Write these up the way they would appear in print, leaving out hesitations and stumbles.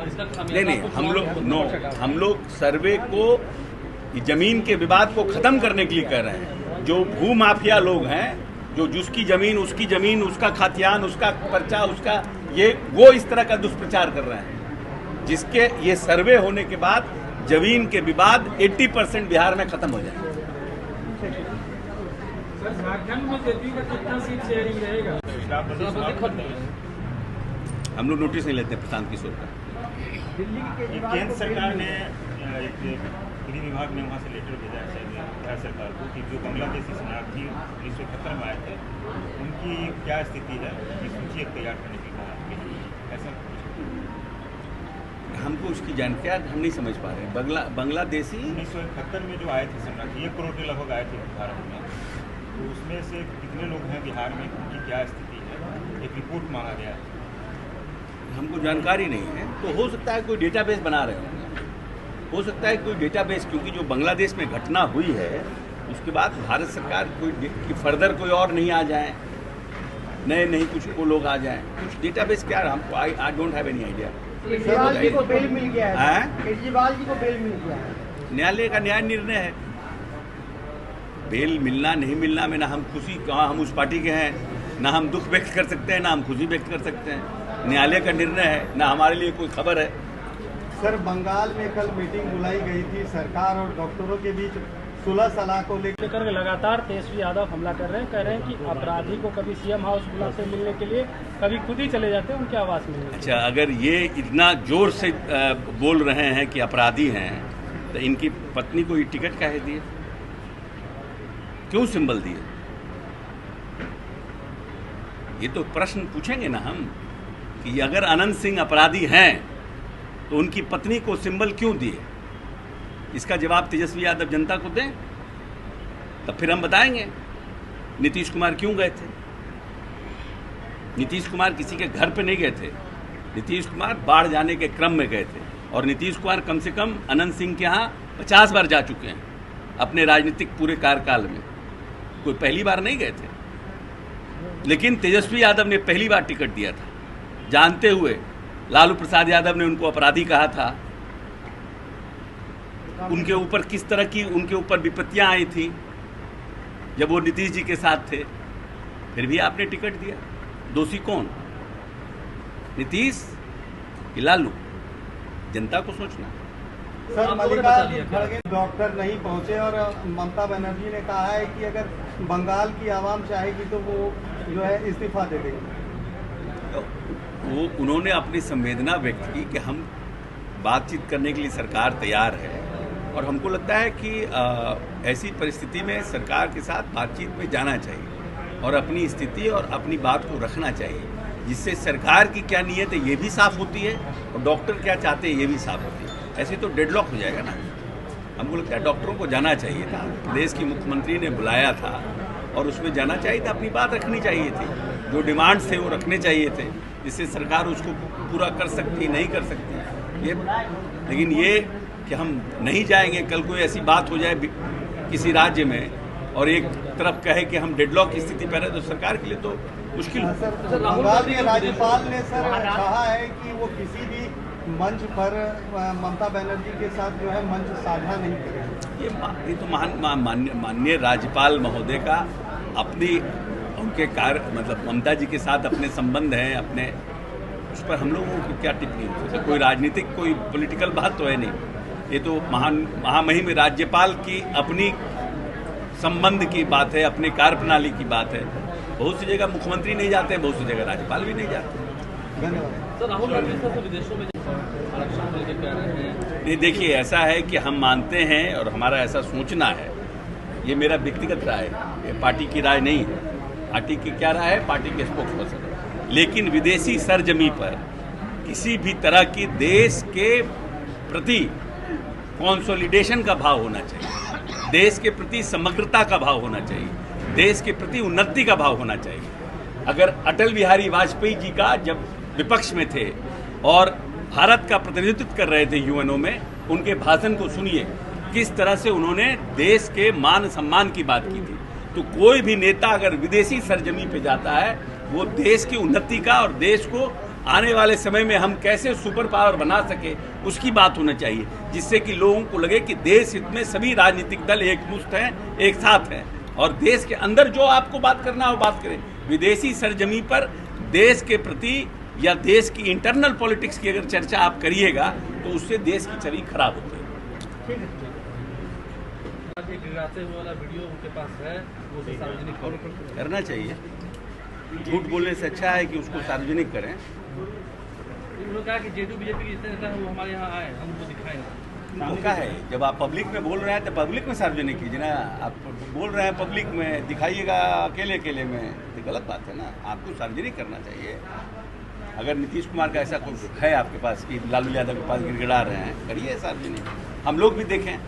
नहीं, हम लोग सर्वे को, जमीन के विवाद को खत्म करने के लिए कह रहे हैं। जो भू माफिया लोग हैं, जो जिसकी जमीन उसका खातियान, उसका पर्चा, उसका वो इस तरह का दुष्प्रचार कर रहे हैं, जिसके ये सर्वे होने के बाद जमीन के विवाद 80% बिहार में खत्म हो जाएंगे। झारखंड में जेपी का कितना सीट शेयरिंग रहेगा? हम लोग नोटिस नहीं लेते प्रशांत किशोर का। केंद्र सरकार ने गृह विभाग ने वहाँ से लेटर भेजा है बिहार सरकार को कि जो बांग्लादेशी शरणार्थी 1971 में आए थे उनकी क्या स्थिति है, ये सूची एक तैयार करने की बात ऐसा हमको उसकी जानकारी हम नहीं समझ पा रहे हैं। बांग्लादेशी 1971 में जो आए थे शरणार्थी 1 करोड़ के लगभग आए थे भारत में, तो उसमें से कितने लोग हैं बिहार में, उनकी क्या स्थिति है, एक रिपोर्ट मांगा गया है। हमको जानकारी नहीं है, तो हो सकता है कोई डेटाबेस बना रहे होंगे, हो सकता है कोई डेटाबेस, क्योंकि जो बांग्लादेश में घटना हुई है उसके बाद भारत सरकार कोई फर्दर कोई और नहीं आ जाए, नए कुछ को लोग आ जाएं, कुछ डेटाबेस क्या है हमको I don't have any idea. Kejriwal ji को बेल मिल गया है, केजरीवाल जी को बेल मिल गया है, न्यायालय का न्याय निर्णय है। बेल मिलना नहीं मिलना में ना हम खुशी, कहाँ हम उस पार्टी के हैं, ना हम दुख व्यक्त कर सकते हैं, ना हम खुशी व्यक्त कर सकते हैं। न्यायालय का निर्णय है, ना हमारे लिए कोई खबर है। सर, बंगाल में कल मीटिंग बुलाई गई थी सरकार और डॉक्टरों के बीच 16 सलाह को लेकर लगातार तेजस्वी यादव हमला कर रहे हैं, कह रहे हैं कि अपराधी को कभी सीएम हाउस बुलाते मिलने के लिए, कभी खुद ही चले जाते हैं उनके आवास में। अच्छा, अगर ये इतना जोर से बोल रहे हैं कि अपराधी हैं, तो इनकी पत्नी को ये टिकट काहे दिए, क्यों सिंबल दिए? ये तो प्रश्न पूछेंगे ना हम कि अगर अनंत सिंह अपराधी हैं तो उनकी पत्नी को सिंबल क्यों दिए? इसका जवाब तेजस्वी यादव जनता को दें, तब फिर हम बताएंगे। नीतीश कुमार क्यों गए थे? नीतीश कुमार किसी के घर पे नहीं गए थे, नीतीश कुमार बाढ़ जाने के क्रम में गए थे, और नीतीश कुमार कम से कम अनंत सिंह के यहाँ 50 बार जा चुके हैं अपने राजनीतिक पूरे कार्यकाल में, कोई पहली बार नहीं गए थे। लेकिन तेजस्वी यादव ने पहली बार टिकट दिया था, जानते हुए लालू प्रसाद यादव ने उनको अपराधी कहा था, उनके ऊपर किस तरह की उनके ऊपर विपत्तियां आई थी जब वो नीतीश जी के साथ थे, फिर भी आपने टिकट दिया। दोषी कौन, नीतीश कि लालू? जनता को सोचना। सर, मल्लिकार्जुन खड़गे डॉक्टर नहीं पहुंचे और ममता बनर्जी ने कहा है कि अगर बंगाल की आवाम चाहेगी तो वो जो है इस्तीफा दे देगी। वो उन्होंने अपनी संवेदना व्यक्त की कि हम बातचीत करने के लिए सरकार तैयार है, और हमको लगता है कि ऐसी परिस्थिति में सरकार के साथ बातचीत में जाना चाहिए और अपनी स्थिति और अपनी बात को रखना चाहिए, जिससे सरकार की क्या नीयत है ये भी साफ होती है और डॉक्टर क्या चाहते हैं ये भी साफ होती है। ऐसे तो डेडलॉक हो जाएगा ना। हमको लगता है डॉक्टरों को जाना चाहिए था, प्रदेश की मुख्यमंत्री ने बुलाया था और उसमें जाना चाहिए था, अपनी बात रखनी चाहिए थी, जो डिमांड्स थे वो रखने चाहिए थे, जिससे सरकार उसको पूरा कर सकती नहीं कर सकती ये। लेकिन ये कि हम नहीं जाएंगे, कल कोई ऐसी बात हो जाए किसी राज्य में और एक तरफ कहे कि हम डेडलॉक की स्थिति पर है, तो सरकार के लिए तो मुश्किल हो। बंगाल के राज्यपाल ने सर कहा है कि वो किसी भी मंच पर ममता बनर्जी के साथ जो है मंच साझा नहीं करेंगे। ये तो माननीय राज्यपाल महोदय का अपनी उनके कार्य मतलब ममता जी के साथ अपने संबंध हैं, अपने उस पर हम लोगों की क्या टिप्पणी हो सकती है? कोई राजनीतिक कोई पॉलिटिकल बात तो है नहीं, ये तो महामहिम राज्यपाल की अपनी संबंध की बात है, अपने कार्य प्रणाली की बात है। बहुत सी जगह मुख्यमंत्री नहीं जाते, बहुत सी जगह राज्यपाल भी नहीं जाते। नहीं, देखिए, ऐसा है कि हम मानते हैं और हमारा ऐसा सोचना है, ये मेरा व्यक्तिगत राय है, ये पार्टी की राय नहीं है। पार्टी की क्या राय है? पार्टी के स्पोक्स पर्सन। लेकिन विदेशी सरजमी पर किसी भी तरह की देश के प्रति कंसोलिडेशन का भाव होना चाहिए, देश के प्रति समग्रता का भाव होना चाहिए, देश के प्रति उन्नति का भाव होना चाहिए। अगर अटल बिहारी वाजपेयी जी का जब विपक्ष में थे और भारत का प्रतिनिधित्व कर रहे थे यूएनओ में, उनके भाषण को सुनिए, किस तरह से उन्होंने देश के मान सम्मान की बात की थी। तो कोई भी नेता अगर विदेशी सरजमी पे जाता है, वो देश की उन्नति का और देश को आने वाले समय में हम कैसे सुपर पावर बना सके उसकी बात होना चाहिए, जिससे कि लोगों को लगे कि देश हित में सभी राजनीतिक दल एकमुश्त हैं, एक साथ हैं, और देश के अंदर जो आपको बात करना है वो बात करें। विदेशी सरजमी पर देश के प्रति या देश की इंटरनल पॉलिटिक्स की अगर चर्चा आप करिएगा तो उससे देश की छवि खराब होती है। वाला वीडियो उनके पास है, वो सार्वजनिक करना चाहिए। झूठ बोलने से अच्छा है कि उसको सार्वजनिक करें। उन्होंने कहा कि जेडीयू बीजेपी के जितने नेता हैं वो हमारे यहाँ आए, हम उनको दिखाएंगे। मौका है, जब आप पब्लिक में बोल रहे हैं तो पब्लिक में सार्वजनिक कीजिए ना। आप बोल रहे हैं पब्लिक में, दिखाइएगा अकेले अकेले में, तो गलत बात है ना। आपको सार्वजनिक करना चाहिए। अगर नीतीश कुमार का ऐसा कुछ है आपके पास कि लालू यादव के पास गिड़गिड़ा रहे हैं, करिए सार्वजनिक, हम लोग भी देखें।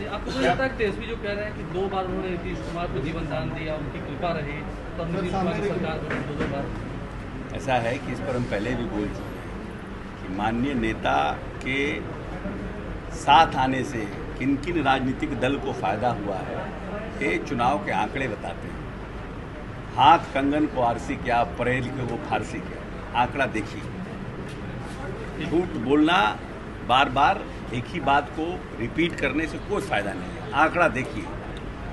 आपको नहीं लगता कि तेजस्वी जो कह रहे हैं कि 2 बार उन्होंने नीतीश कुमार को जीवन दान दिया, उनकी कृपा रही, तो नीतीश कुमार की सरकार बनी 2 बार? ऐसा है कि इस पर हम पहले भी बोल चुके हैं कि माननीय नेता के साथ आने से किन किन राजनीतिक दल को फायदा हुआ है, ये चुनाव के आंकड़े बताते हैं। हाथ कंगन को आरसी क्या, परेल के वो फारसी क्या, आंकड़ा देखिए। झूठ बोलना, बार बार एक ही बात को रिपीट करने से कोई फायदा नहीं है। आंकड़ा देखिए,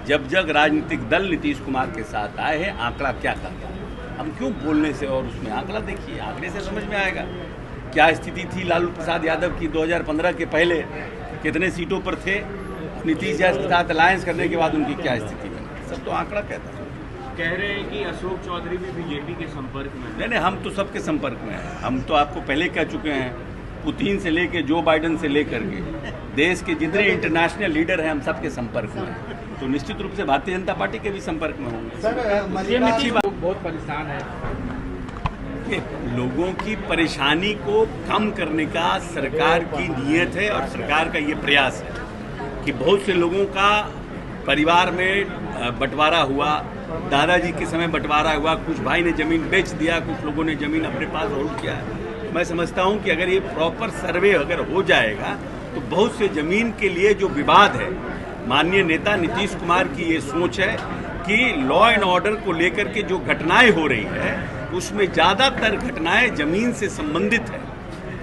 जब जब राजनीतिक दल नीतीश कुमार के साथ आए हैं, आंकड़ा क्या करता है। हम क्यों बोलने से, और उसमें आंकड़ा देखिए, आंकड़े से समझ में आएगा क्या स्थिति थी लालू प्रसाद यादव की 2015 के पहले, कितने सीटों पर थे, नीतीश जी के साथ अलायंस करने के बाद उनकी क्या स्थिति बनी, सब तो आंकड़ा कहता है। कह रहे हैं कि अशोक चौधरी भी बीजेपी के संपर्क में है। नहीं, हम तो सबके संपर्क में हैं। हम तो आपको पहले कह चुके हैं, पुतिन से लेके जो बाइडन से लेकर के देश के जितने इंटरनेशनल लीडर हैं, हम सबके संपर्क में हैं। तो निश्चित रूप से भारतीय जनता पार्टी के भी संपर्क में होंगे। सर, बहुत परेशान है कि लोगों की परेशानी को कम करने का सरकार की नीयत है और सरकार का ये प्रयास है कि बहुत से लोगों का परिवार में बंटवारा हुआ, दादाजी के समय बंटवारा हुआ, कुछ भाई ने ज़मीन बेच दिया, कुछ लोगों ने ज़मीन अपने पास होल्ड किया। मैं समझता हूं कि अगर ये प्रॉपर सर्वे अगर हो जाएगा तो बहुत से ज़मीन के लिए जो विवाद है, माननीय नेता नीतीश कुमार की ये सोच है कि लॉ एंड ऑर्डर को लेकर के जो घटनाएं हो रही है उसमें ज़्यादातर घटनाएं ज़मीन से संबंधित है,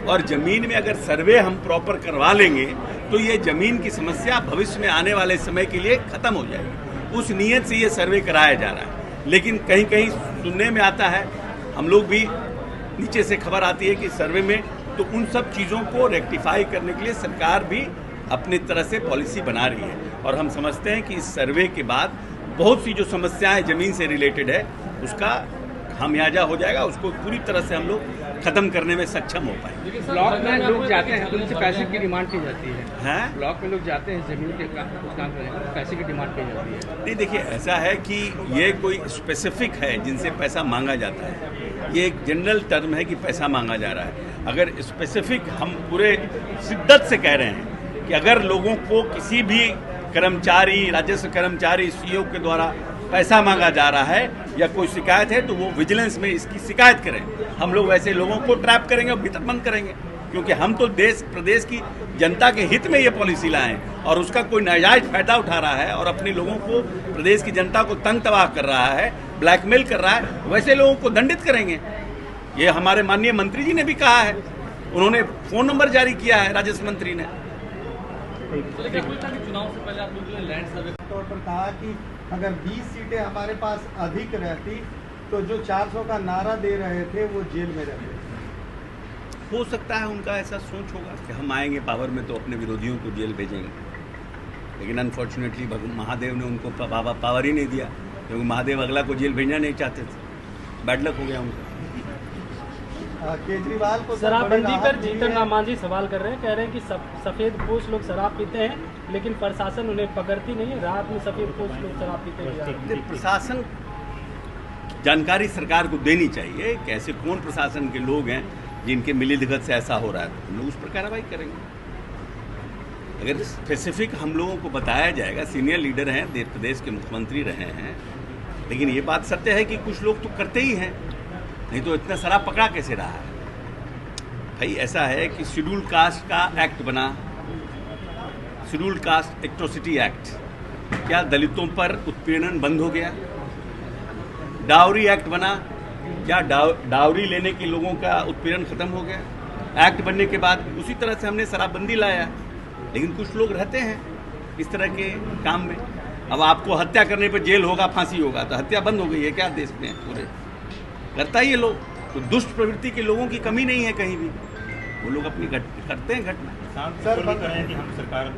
और ज़मीन में अगर सर्वे हम प्रॉपर करवा लेंगे तो ये ज़मीन की समस्या भविष्य में आने वाले समय के लिए ख़त्म हो जाएगी। उस नीयत से ये सर्वे कराया जा रहा है। लेकिन कहीं कहीं सुनने में आता है, हम लोग भी नीचे से खबर आती है कि सर्वे में, तो उन सब चीज़ों को रेक्टिफाई करने के लिए सरकार भी अपनी तरह से पॉलिसी बना रही है। और हम समझते हैं कि इस सर्वे के बाद बहुत सी जो समस्याएं ज़मीन से रिलेटेड है उसका खामियाजा हो जाएगा, उसको पूरी तरह से हम लोग खत्म करने में सक्षम हो पाएंगे। ब्लॉक में लोग जाते हैं तो उनसे पैसे की डिमांड की जाती है। हैं? ब्लॉक में लोग जाते हैं जमीन के काम करने, पैसे की डिमांड की जाती है। नहीं, देखिए ऐसा है कि ये कोई स्पेसिफिक है जिनसे पैसा मांगा जाता है, ये एक जनरल टर्म है कि पैसा मांगा जा रहा है। अगर स्पेसिफिक हम पूरे शिद्दत से कह रहे हैं कि अगर लोगों को किसी भी कर्मचारी, राजस्व कर्मचारी, सीओ के द्वारा पैसा मांगा जा रहा है या कोई शिकायत है तो वो विजिलेंस में इसकी शिकायत करें। हम लोग वैसे लोगों को ट्रैप करेंगे और भीतर बंद करेंगे, क्योंकि हम तो देश प्रदेश की जनता के हित में ये पॉलिसी लाए हैं, और उसका कोई नाजायज फायदा उठा रहा है और अपने लोगों को, प्रदेश की जनता को तंग तबाह कर रहा है, ब्लैकमेल कर रहा है, वैसे लोगों को दंडित करेंगे। ये हमारे माननीय मंत्री जी ने भी कहा है, उन्होंने फ़ोन नंबर जारी किया है राजस्व मंत्री ने। चुनाव से पहले आप लोग जो लैंड सर्वे तौर पर कहा कि अगर 20 सीटें हमारे पास अधिक रहती तो जो 400 का नारा दे रहे थे वो जेल में रहते। हो सकता है उनका ऐसा सोच होगा कि हम आएंगे पावर में तो अपने विरोधियों को जेल भेजेंगे, लेकिन अनफॉर्चुनेटली महादेव ने उनको पावर ही नहीं दिया, क्योंकि महादेव अगला को जेल भेजना नहीं चाहते थे। बैड लक हो गया उनका। केजरीवाल को शराबबंदी पर जीतन राम मांझी सवाल कर रहे हैं, कह रहे हैं कि सफेद पोश लोग शराब पीते हैं लेकिन प्रशासन उन्हें पकड़ती नहीं है। रात में सफेद पोश लोग शराब पीते हैं। प्रशासन जानकारी सरकार को देनी चाहिए कि ऐसे कौन प्रशासन के लोग हैं जिनके मिलीभगत से ऐसा हो रहा है, हम लोग उस पर कार्रवाई करेंगे। अगर स्पेसिफिक हम लोगों को बताया जाएगा, सीनियर लीडर हैं, देश प्रदेश के मुख्यमंत्री रहे हैं, लेकिन ये बात सत्य है कि कुछ लोग तो करते ही हैं, नहीं तो इतना शराब पकड़ा कैसे रहा है। भाई ऐसा है कि शेड्यूल कास्ट का एक्ट बना, शेड्यूल कास्ट एट्रोसिटी एक्ट, क्या दलितों पर उत्पीड़न बंद हो गया? डाउरी एक्ट बना, क्या डावरी लेने के लोगों का उत्पीड़न खत्म हो गया एक्ट बनने के बाद? उसी तरह से हमने शराबबंदी लाया, लेकिन कुछ लोग रहते हैं इस तरह के काम में। अब आपको हत्या करने पर जेल होगा, फांसी होगा, तो हत्या बंद हो गई है क्या देश में? पूरे करता ही ये लोग, तो दुष्ट प्रवृत्ति के लोगों की कमी नहीं है कहीं भी, वो लोग अपनी करते हैं घटना। सांसद बोल कर रहे हैं कि हम सरकार